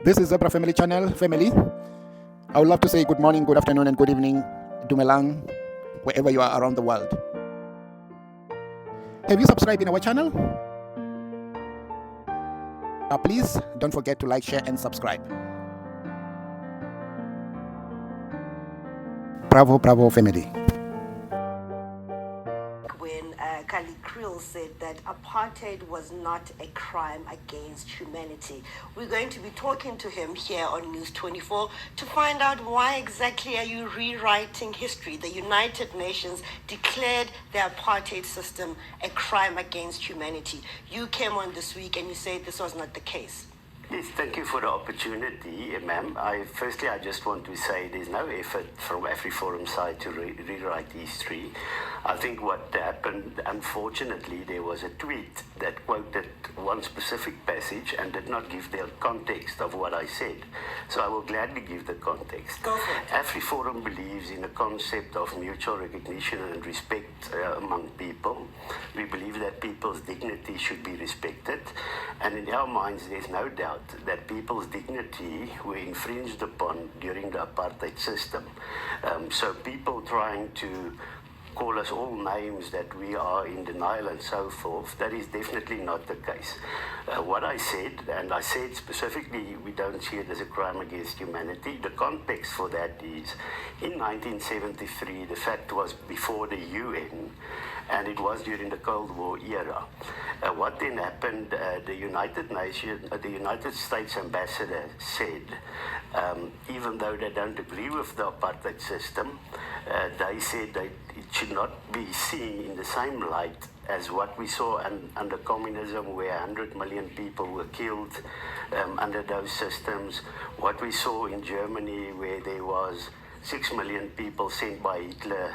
This is Zebra Family Channel, family. I would love to say good morning, good afternoon, and good evening, Dumelang, wherever you are around the world. Have you subscribed in our channel? Please don't forget to like, share, and subscribe. Bravo, bravo, family. When Kali Kriel said that apartheid was not a crime against humanity. We're going to be talking to him here on News 24 to find out why exactly are you rewriting history. The United Nations declared the apartheid system a crime against humanity. You came on this week and you said this was not the case. Yes, thank you for the opportunity, ma'am. Firstly, I just want to say there's no effort from AFRIFORUM side to rewrite history. I think what happened, unfortunately, there was a tweet that quoted one specific passage and did not give the context of what I said. So I will gladly give the context. Go for it. AFRIFORUM believes in the concept of mutual recognition and respect among people. We believe that people's dignity should be respected, and in our minds there's no doubt that people's dignity were infringed upon during the apartheid system. So people trying to call us all names that we are in denial and so forth, that is definitely not the case. What I said, and I said specifically we don't see it as a crime against humanity, the context for that is in 1973, the fact was before the UN, and it was during the Cold War era. What then happened, the United States ambassador said, even though they don't agree with the apartheid system, they said that it should not be seen in the same light as what we saw under communism, where 100 million people were killed under those systems, what we saw in Germany, where there was 6 million people sent by Hitler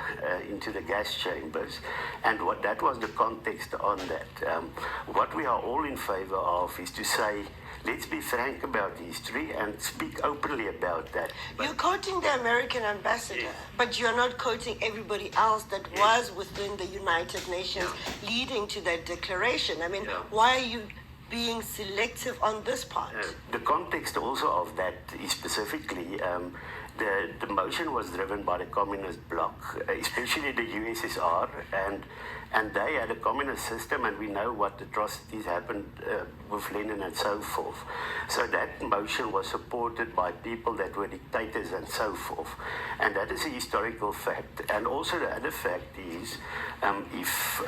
into the gas chambers, and what that was the context on that. What we are all in favor of is to say, let's be frank about history and speak openly about that. You're quoting the American ambassador, Yes. but you're not quoting everybody else that was within the United Nations leading to that declaration. I mean, why are you being selective on this part? The context also of that is specifically the motion was driven by the communist bloc, especially the USSR, and they had a communist system, and we know what atrocities happened with Lenin and so forth. So that motion was supported by people that were dictators and so forth. And that is a historical fact. And also the other fact is, if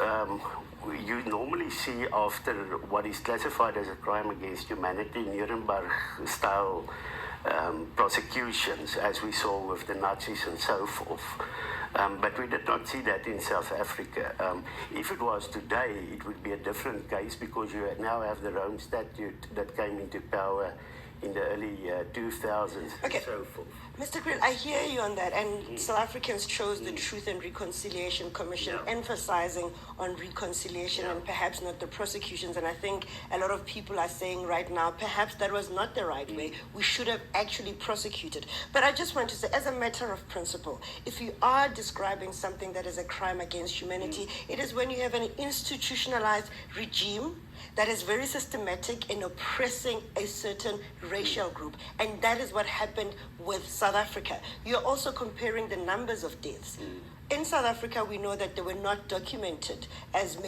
you normally see after what is classified as a crime against humanity, Nuremberg-style prosecutions, as we saw with the Nazis and so forth. But we did not see that in South Africa. If it was today, it would be a different case, because you now have the Rome Statute that came into power in the early 2000s and so forth. Mr. Kriel, I hear you on that, and South Africans chose the Truth and Reconciliation Commission, emphasizing on reconciliation and perhaps not the prosecutions. And I think a lot of people are saying right now, perhaps that was not the right way. We should have actually prosecuted. But I just want to say, as a matter of principle, if you are describing something that is a crime against humanity, it is when you have an institutionalized regime that is very systematic in oppressing a certain racial group. And that is what happened with South Africa. You're also comparing the numbers of deaths. In South Africa, we know that they were not documented as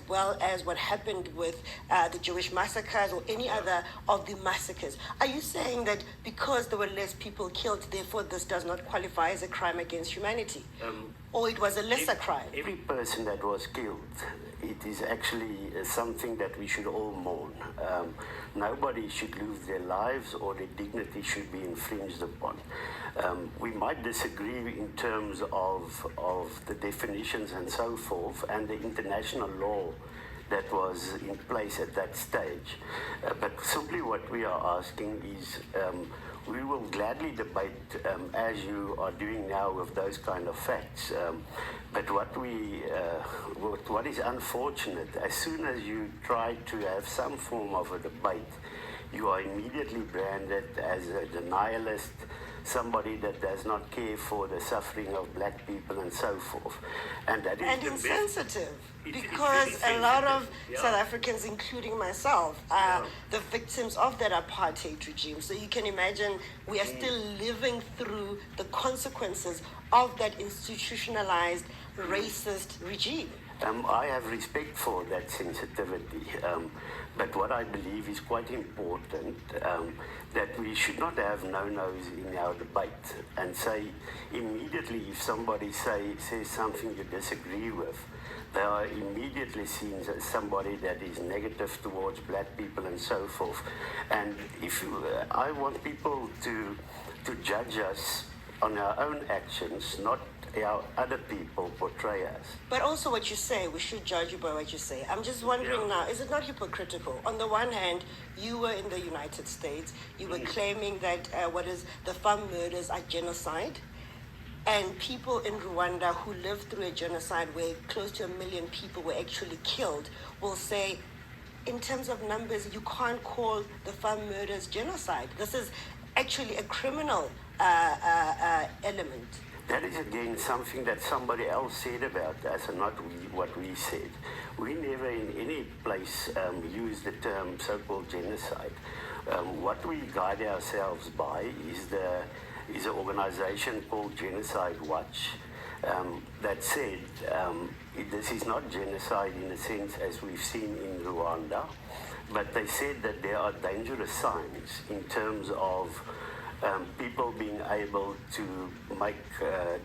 well as what happened with the Jewish massacres or any other of the massacres. Are you saying that because there were less people killed, therefore this does not qualify as a crime against humanity? Or it was a lesser crime? Every person that was killed, it is actually something that we should all mourn. Nobody should lose their lives or their dignity should be infringed upon. We might disagree in terms of the definitions and so forth, and the international law that was in place at that stage. But simply what we are asking is, we will gladly debate as you are doing now with those kind of facts. But what is unfortunate, as soon as you try to have some form of a debate, you are immediately branded as a denialist, somebody that does not care for the suffering of black people and so forth. And that is And the best- insensitive, It's because very a lot of sensitive, yeah. South Africans, including myself, are the victims of that apartheid regime. So you can imagine we are still living through the consequences of that institutionalized racist regime. I have respect for that sensitivity, but what I believe is quite important, that we should not have no-nos in our debate and say immediately if somebody says something you disagree with, they are immediately seen as somebody that is negative towards black people and so forth. And if you, I want people to judge us on our own actions, not how other people portray us. But also what you say, we should judge you by what you say. I'm just wondering now, is it not hypocritical? On the one hand, you were in the United States, you were claiming that the farm murders are genocide, and people in Rwanda who lived through a genocide where close to 1 million people were actually killed will say, in terms of numbers, you can't call the farm murders genocide. This is actually a criminal element. That is again something that somebody else said about us and not what we said. We never in any place use the term so-called genocide. What we guide ourselves by is an organization called Genocide Watch that said this is not genocide in a sense as we've seen in Rwanda, but they said that there are dangerous signs in terms of people being able to make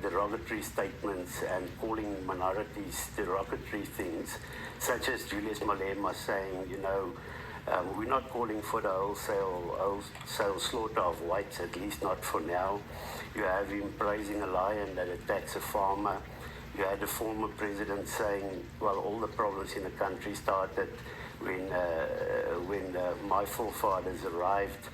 derogatory statements and calling minorities derogatory things, such as Julius Malema saying, we're not calling for the wholesale slaughter of whites, at least not for now. You have him praising a lion that attacks a farmer. You had the former president saying, well, all the problems in the country started when my forefathers arrived.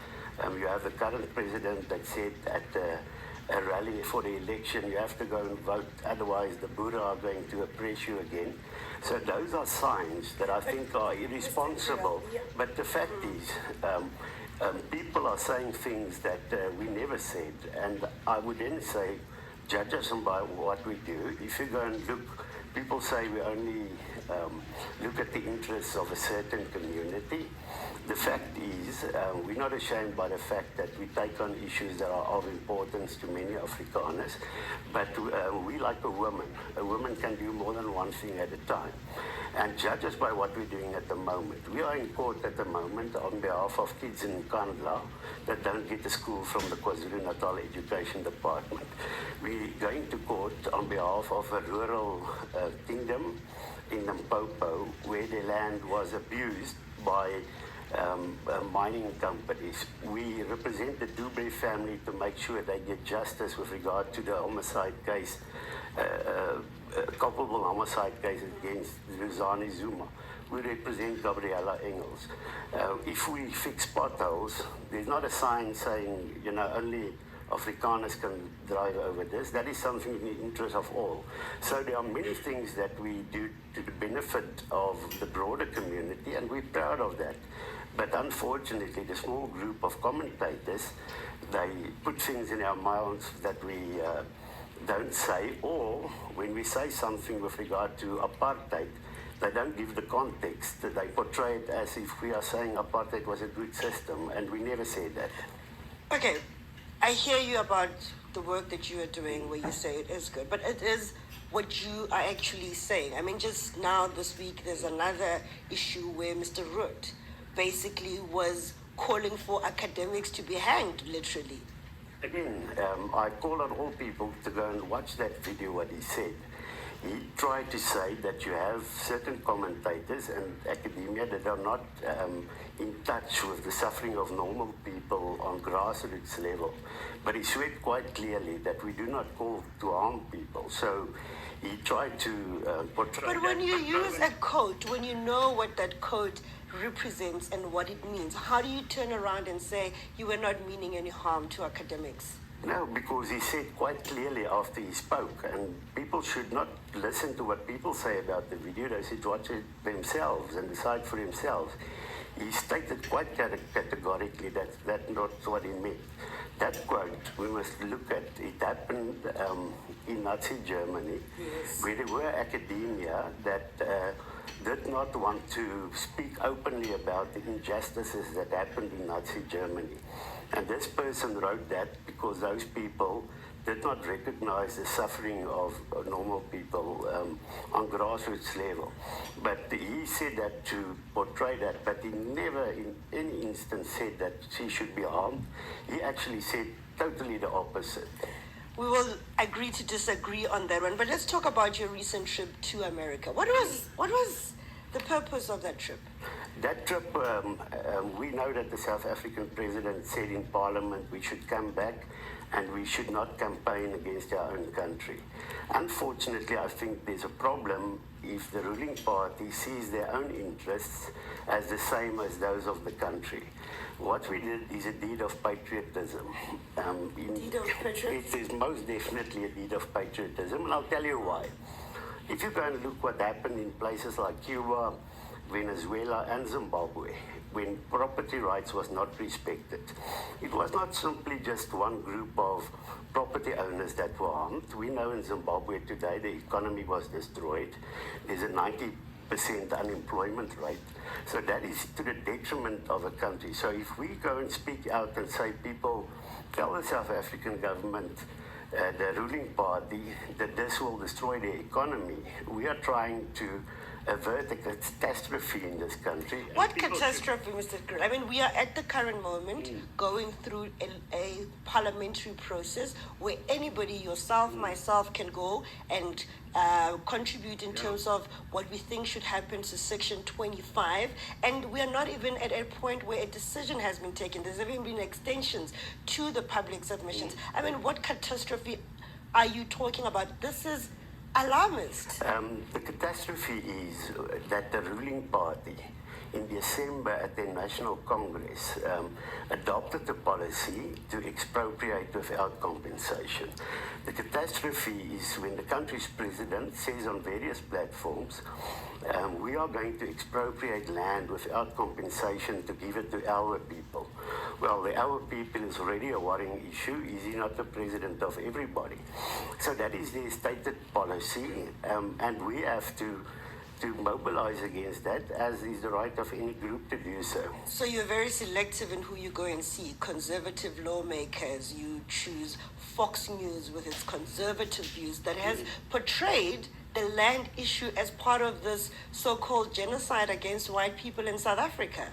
You have the current president that said at a rally for the election, you have to go and vote, otherwise the Buddha are going to oppress you again. So those are signs that I think are irresponsible. But the fact is, people are saying things that we never said. And I would then say, judge us by what we do. If you go and look, people say we only look at the interests of a certain community. The fact is, we're not ashamed by the fact that we take on issues that are of importance to many Afrikaners, but we like a woman. A woman can do more than one thing at a time. And judge us by what we're doing at the moment. We are in court at the moment on behalf of kids in Kandla that don't get to school from the KwaZulu-Natal Education Department. We're going to court on behalf of a rural kingdom in Limpopo where the land was abused by mining companies. We represent the Dubé family to make sure they get justice with regard to the homicide case, culpable homicide case against Ruzani Zuma. We represent Gabriela Engels. If we fix potholes, there's not a sign saying, only Afrikaners can drive over this. That is something in the interest of all. So there are many things that we do to the benefit of the broader community, and we're proud of that. But unfortunately, the small group of commentators, they put things in our mouths that we don't say, or when we say something with regard to apartheid, they don't give the context. They portray it as if we are saying apartheid was a good system, and we never said that. Okay, I hear you about the work that you are doing where you say it is good, but it is what you are actually saying. I mean, just now this week, there's another issue where Mr. Root basically was calling for academics to be hanged, literally. Again, I call on all people to go and watch that video, what he said. He tried to say that you have certain commentators and academia that are not in touch with the suffering of normal people on grassroots level. But he said quite clearly that we do not call to harm people. So he tried to portray. But when you use a quote, when you know what that quote represents and what it means, how do you turn around and say you were not meaning any harm to academics? No, because he said quite clearly after he spoke, and people should not listen to what people say about the video. They should watch it themselves and decide for themselves. he stated quite categorically that that's not what he meant. That quote, we must look at, it happened in Nazi Germany, where there were academia that did not want to speak openly about the injustices that happened in Nazi Germany. And this person wrote that because those people did not recognize the suffering of normal people on grassroots level. But he said that to portray that, but he never in any instance said that she should be harmed. He actually said totally the opposite. We will agree to disagree on that one, but let's talk about your recent trip to America. What was the purpose of that trip? That trip, we know that the South African president said in Parliament we should come back and we should not campaign against our own country. Unfortunately, I think there's a problem if the ruling party sees their own interests as the same as those of the country. What we did is a deed of patriotism. Deed of patriotism? It is most definitely a deed of patriotism, and I'll tell you why. If you go and look what happened in places like Cuba, Venezuela and Zimbabwe, when property rights was not respected, it was not simply just one group of property owners that were harmed. We know in Zimbabwe today the economy was destroyed. There's a 90% unemployment rate. So that is to the detriment of a country. So if we go and speak out and say, people, tell the South African government, the ruling party, that this will destroy the economy, we are trying to avert a catastrophe in this country. What catastrophe, Mr. Krill? I mean, we are at the current moment going through a parliamentary process where anybody, yourself, myself, can go and contribute in terms of what we think should happen to Section 25. And we are not even at a point where a decision has been taken. There's even been extensions to the public submissions. I mean, what catastrophe are you talking about? This is alarmist. The catastrophe is that the ruling party in December at their National Congress adopted a policy to expropriate without compensation. The catastrophe is when the country's president says on various platforms, we are going to expropriate land without compensation to give it to our people. Well, the our people is already a worrying issue. Is he not the president of everybody? So that is their stated policy, and we have to mobilize against that, as is the right of any group to do so. So you're very selective in who you go and see. Conservative lawmakers, you choose Fox News with its conservative views that has portrayed the land issue as part of this so-called genocide against white people in South Africa.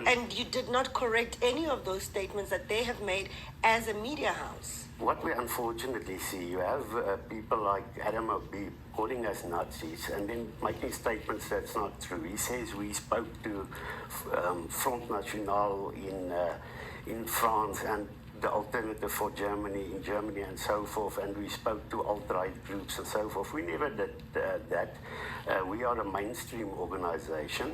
And you did not correct any of those statements that they have made as a media house. What we unfortunately see, you have people like Adam Habib calling us Nazis and then making statements that's not true. He says we spoke to Front National in France and the Alternative for Germany in Germany and so forth, and we spoke to alt-right groups and so forth. We never did that. We are a mainstream organization,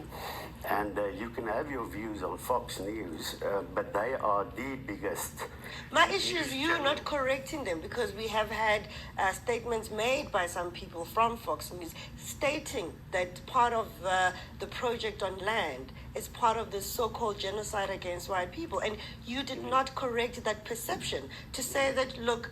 and you can have your views on Fox News, but they are the biggest. My issue is you not correcting them, because we have had statements made by some people from Fox News stating that part of the project on land is part of this so-called genocide against white people. And you did not correct that perception to say that, look,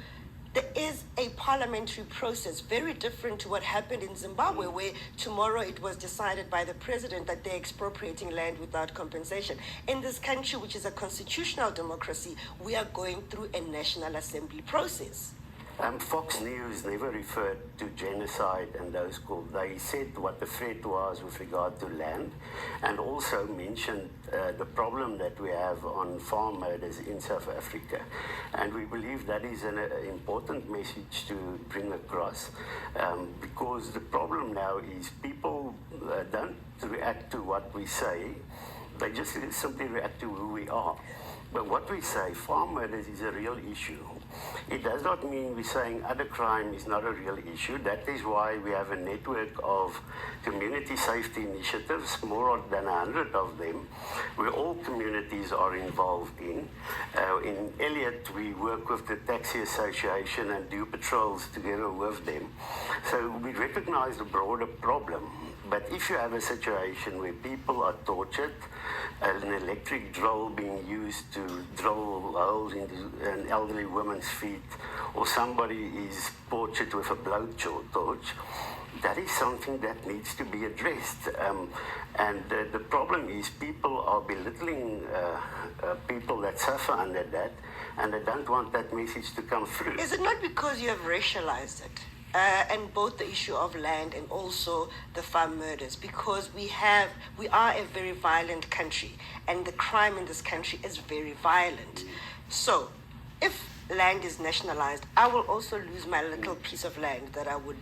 there is a parliamentary process very different to what happened in Zimbabwe, where tomorrow it was decided by the president that they're expropriating land without compensation. In this country, which is a constitutional democracy, we are going through a National Assembly process. Fox News never referred to genocide and those calls. They said what the threat was with regard to land, and also mentioned the problem that we have on farm murders in South Africa. And we believe that is an important message to bring across, because the problem now is people don't react to what we say, they just simply react to who we are. But what we say, farm murders is a real issue. It does not mean we're saying other crime is not a real issue. That is why we have a network of community safety initiatives, more than 100 of them, where all communities are involved in. In Elliot, we work with the Taxi Association and do patrols together with them. So we recognize the broader problem. But if you have a situation where people are tortured, an electric drill being used to drill holes into an elderly woman's feet, or somebody is tortured with a blowtorch, that is something that needs to be addressed. And the problem is people are belittling people that suffer under that, and they don't want that message to come through. Is it not because you have racialized it? And both the issue of land and also the farm murders, because we are a very violent country, and the crime in this country is very violent. So, if land is nationalized, I will also lose my little piece of land that I would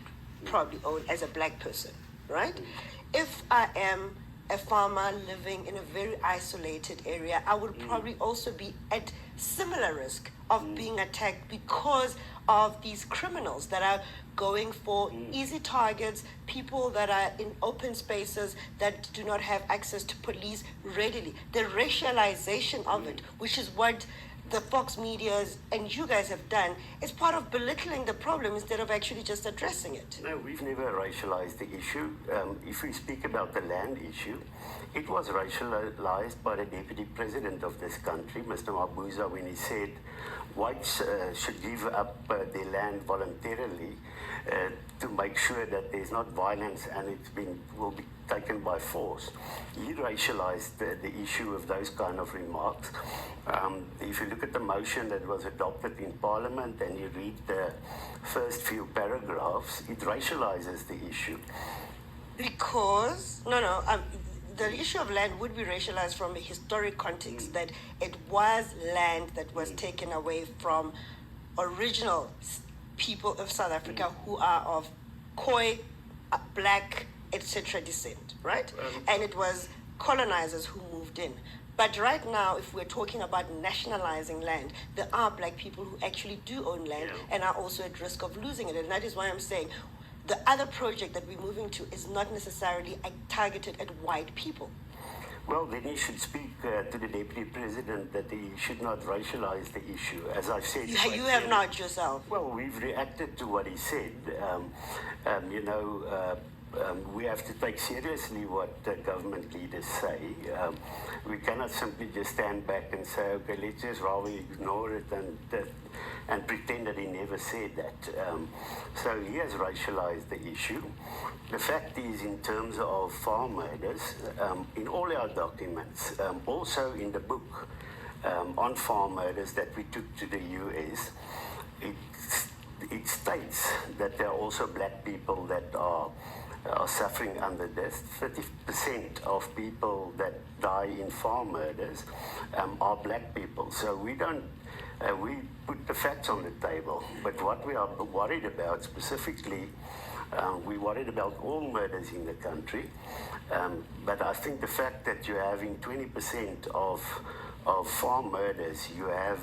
probably own as a black person, right? If I am a farmer living in a very isolated area, I would probably also be at similar risk of being attacked because of these criminals that are going for easy targets, people that are in open spaces that do not have access to police readily. The racialization of it, which is what the Fox medias and you guys have done, is part of belittling the problem instead of actually just addressing it. No, we've never racialized the issue. If we speak about the land issue, it was racialized by the Deputy President of this country, Mr. Mabuza, when he said whites should give up their land voluntarily to make sure that there's not violence and will be taken by force. He racialized the issue of those kind of remarks. If you look at the motion that was adopted in Parliament and you read the first few paragraphs, it racializes the issue. Because, the issue of land would be racialized from a historic context, that it was land that was taken away from original people of South Africa who are of Khoi, black, etc. descent, right? And it was colonizers who moved in. But right now, if we're talking about nationalizing land, there are black people who actually do own land and are also at risk of losing it. And that is why I'm saying the other project that we're moving to is not necessarily targeted at white people. Well, then he should speak to the Deputy President that he should not racialize the issue. As I've said... You have not yourself. Well, we've reacted to what he said. We have to take seriously what government leaders say. We cannot simply just stand back and say, okay, let's just rather ignore it and pretend that he never said that. So he has racialized the issue. The fact is, in terms of farm murders, in all our documents, also in the book on farm murders that we took to the US, it states that there are also black people that are suffering under this. 30% of people that die in farm murders are black people. So we put the facts on the table. But what we are worried about specifically, we're worried about all murders in the country. But I think the fact that you're having 20% of farm murders, you have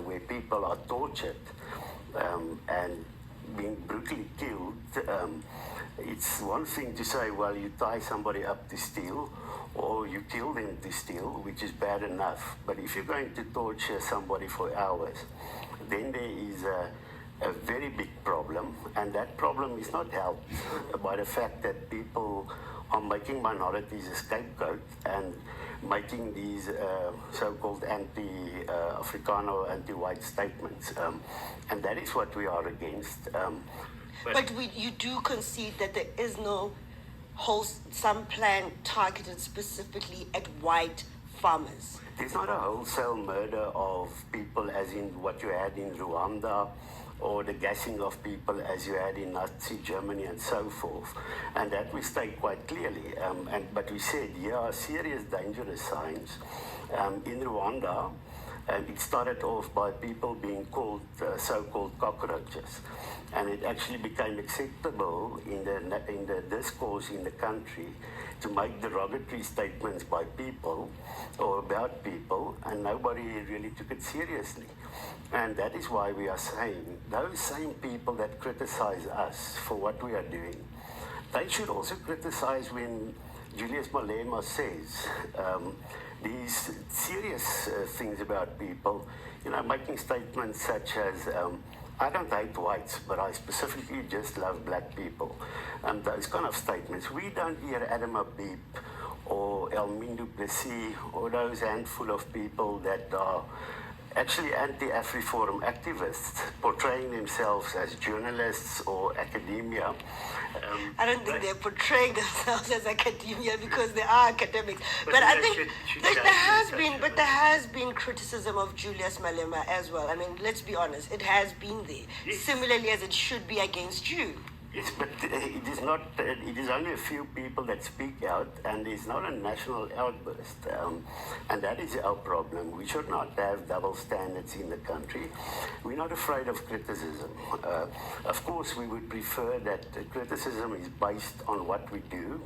where people are tortured and being brutally killed, it's one thing to say, well, you tie somebody up to steal or you kill them to steal, which is bad enough. But if you're going to torture somebody for hours, then there is a very big problem, and that problem is not helped by the fact that people are making minorities a scapegoat and making these so-called anti-Africano, anti-white statements. And that is what we are against. But you do concede that there is no wholesome plan targeted specifically at white farmers. There's not a wholesale murder of people as in what you had in Rwanda, or the gassing of people as you had in Nazi Germany and so forth. And that we state quite clearly. But we said, here are serious dangerous signs. In Rwanda, it started off by people being called so-called cockroaches. And it actually became acceptable in the discourse in the country to make derogatory statements by people or about people, and nobody really took it seriously. And that is why we are saying those same people that criticize us for what we are doing, they should also criticize when Julius Malema says these serious things about people, making statements such as, I don't hate whites, but I specifically just love black people. And those kind of statements. We don't hear Adam Abib or Elmin du Plessis or those handful of people that are actually anti-AFRIFORUM activists portraying themselves as journalists or academia. I don't think they're portraying themselves as academia because they are academics. But I think there has been criticism of Julius Malema as well. I mean, let's be honest, it has been there. Yes. Similarly as it should be against you. Yes, but it is not. It is only a few people that speak out, and it's not a national outburst. And that is our problem. We should not have double standards in the country. We're not afraid of criticism. Of course, we would prefer that criticism is based on what we do,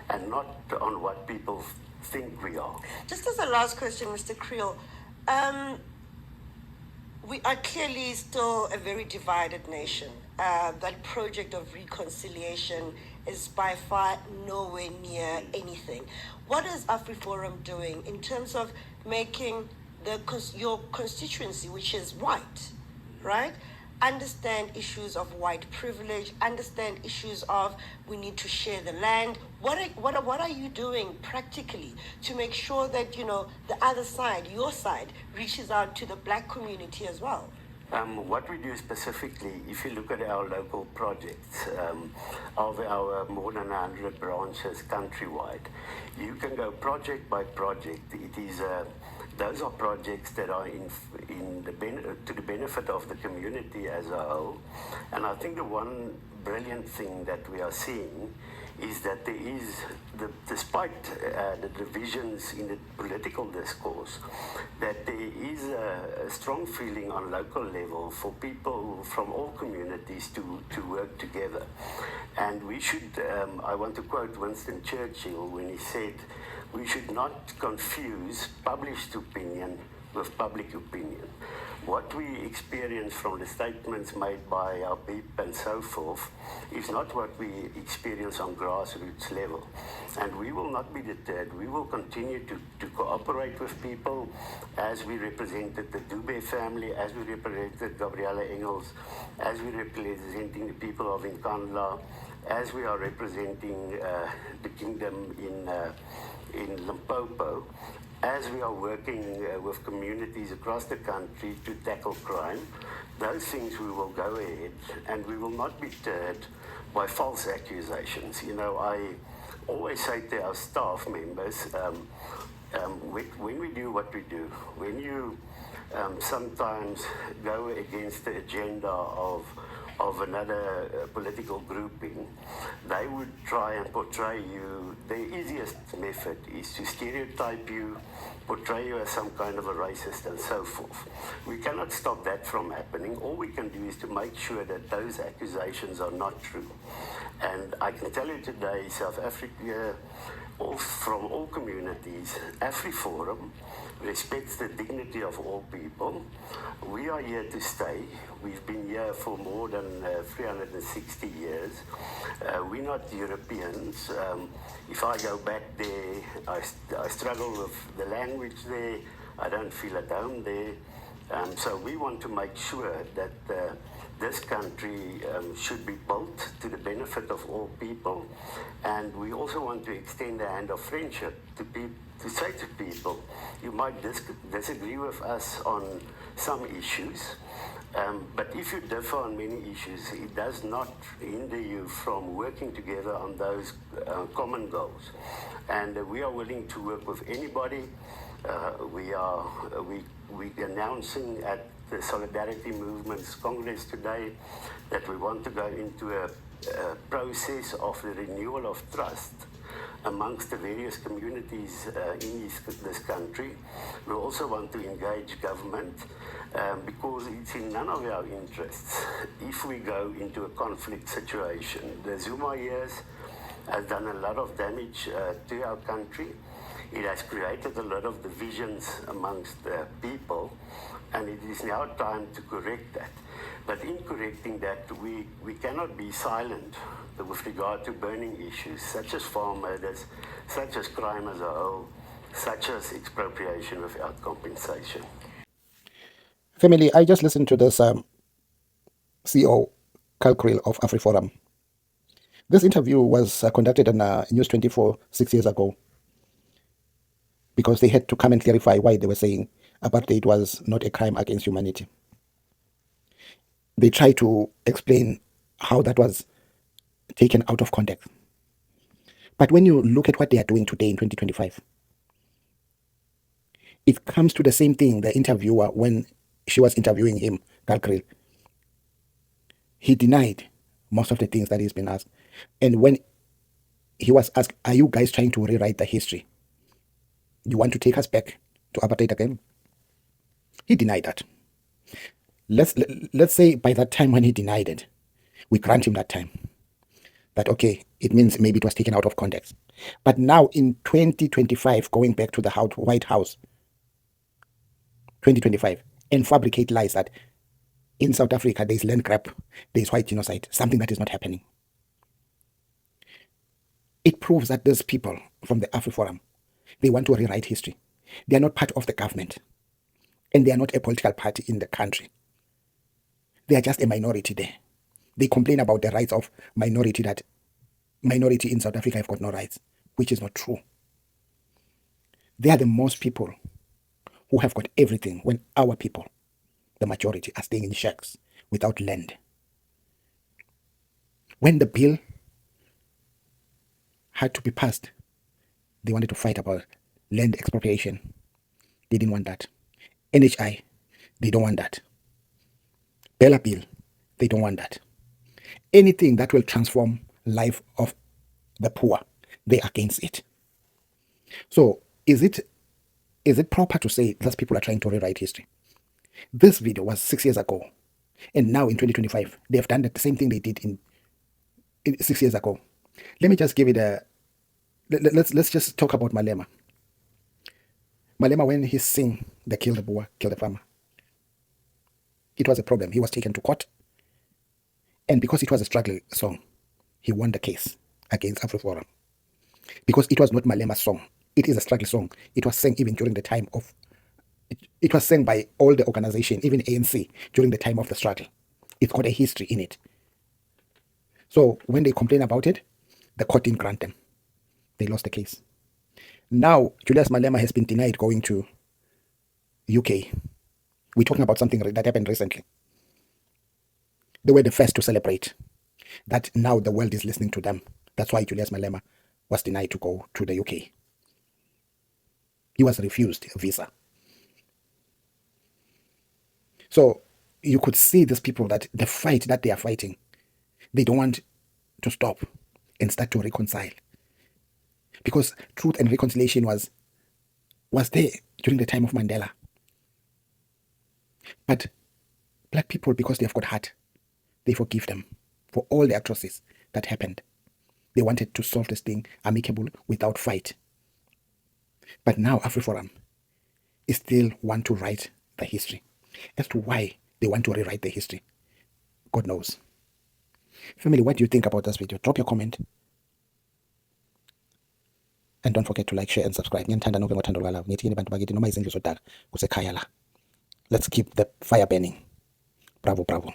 and not on what people think we are. Just as a last question, Mr. Creel, we are clearly still a very divided nation. That project of reconciliation is by far nowhere near anything. What is AFRIFORUM doing in terms of making your constituency, which is white, right, understand issues of white privilege, understand issues of we need to share the land? What are you doing practically to make sure that, you know, the other side, your side, reaches out to the black community as well? What we do specifically, if you look at our local projects, of our more than 100 branches countrywide, you can go project by project. It is those are projects that are to the benefit of the community as a whole. And I think the one brilliant thing that we are seeing is that there is, despite the divisions in the political discourse, that there is a strong feeling on local level for people from all communities to work together. And we should, I want to quote Winston Churchill when he said, we should not confuse published opinion with public opinion. What we experience from the statements made by our people and so forth is not what we experience on grassroots level. And we will not be deterred. We will continue to cooperate with people as we represented the Dube family, as we represented Gabriella Engels, as we representing the people of Nkandla, as we are representing the kingdom in Limpopo, as we are working with communities across the country to tackle crime. Those things we will go ahead, and we will not be deterred by false accusations. You know, I always say to our staff members, when we do what we do, when you sometimes go against the agenda of another political grouping, they would try and portray you. The easiest method is to stereotype you, portray you as some kind of a racist and so forth. We cannot stop that from happening. All we can do is to make sure that those accusations are not true. And I can tell you today, South Africa, from all communities, AFRIFORUM respects the dignity of all people. We are here to stay. We've been here for more than 360 years. We're not Europeans. If I go back there, I struggle with the language there. I don't feel at home there. So we want to make sure that this country should be built to the benefit of all people. And we also want to extend a hand of friendship to say to people, you might disagree with us on some issues, but if you differ on many issues, it does not hinder you from working together on those common goals. And we are willing to work with anybody. We're announcing at the Solidarity Movement's Congress today that we want to go into a process of the renewal of trust amongst the various communities in this country. We also want to engage government because it's in none of our interests if we go into a conflict situation. The Zuma years has done a lot of damage to our country. It has created a lot of divisions amongst people, and it is now time to correct that. But in correcting that, we cannot be silent with regard to burning issues, such as farm murders, such as crime as a whole, such as expropriation without compensation. Family, I just listened to this CEO Carl Krill of AFRIFORUM. This interview was conducted on News 24 6 years ago because they had to come and clarify why they were saying apartheid was not a crime against humanity. They tried to explain how that was taken out of context. But when you look at what they are doing today in 2025, it comes to the same thing the interviewer, when she was interviewing him, Carl Krill, he denied most of the things that he's been asked. And when he was asked, are you guys trying to rewrite the history? You want to take us back to apartheid again? He denied that. Let's say by that time when he denied it, we grant him that time. That okay, it means maybe it was taken out of context. But now in 2025, going back to the White House, 2025, and fabricate lies that in South Africa there's land grab, there's white genocide, something that is not happening. It proves that those people from the AFRIFORUM, they want to rewrite history. They are not part of the government, and they are not a political party in the country. They are just a minority there. They complain about the rights of minority, that minority in South Africa have got no rights, which is not true. They are the most people who have got everything, when our people, the majority, are staying in shacks without land. When the bill had to be passed, they wanted to fight about land expropriation. They didn't want that. NHI, they don't want that. Bella Bill, they don't want that. Anything that will transform life of the poor, they're against it. So is it proper to say those people are trying to rewrite history? This video was 6 years ago, and now in 2025, they have done the same thing they did in 6 years ago. Let me just give it a. Let's just talk about Malema. Malema, when he sing the kill the boer, kill the farmer, it was a problem. He was taken to court, and because it was a struggle song, he won the case against AFRIFORUM. Because it was not Malema's song, it is a struggle song. It was sang even during the time of. It was sang by all the organization, even ANC, during the time of the struggle. It's got a history in it. So when they complain about it, the court didn't grant them. They lost the case. Now, Julius Malema has been denied going to UK. We're talking about something that happened recently. They were the first to celebrate that now the world is listening to them. That's why Julius Malema was denied to go to the UK. He was refused a visa. So you could see these people, that the fight that they are fighting, they don't want to stop and start to reconcile. Because truth and reconciliation was there during the time of Mandela. But black people, because they have got heart, they forgive them for all the atrocities that happened. They wanted to solve this thing amicable without fight. But now AFRIFORUM is still want to write the history. As to why they want to rewrite the history, God knows. Family, what do you think about this video? Drop your comment. And don't forget to like, share, and subscribe. Let's keep the fire burning. Bravo, bravo.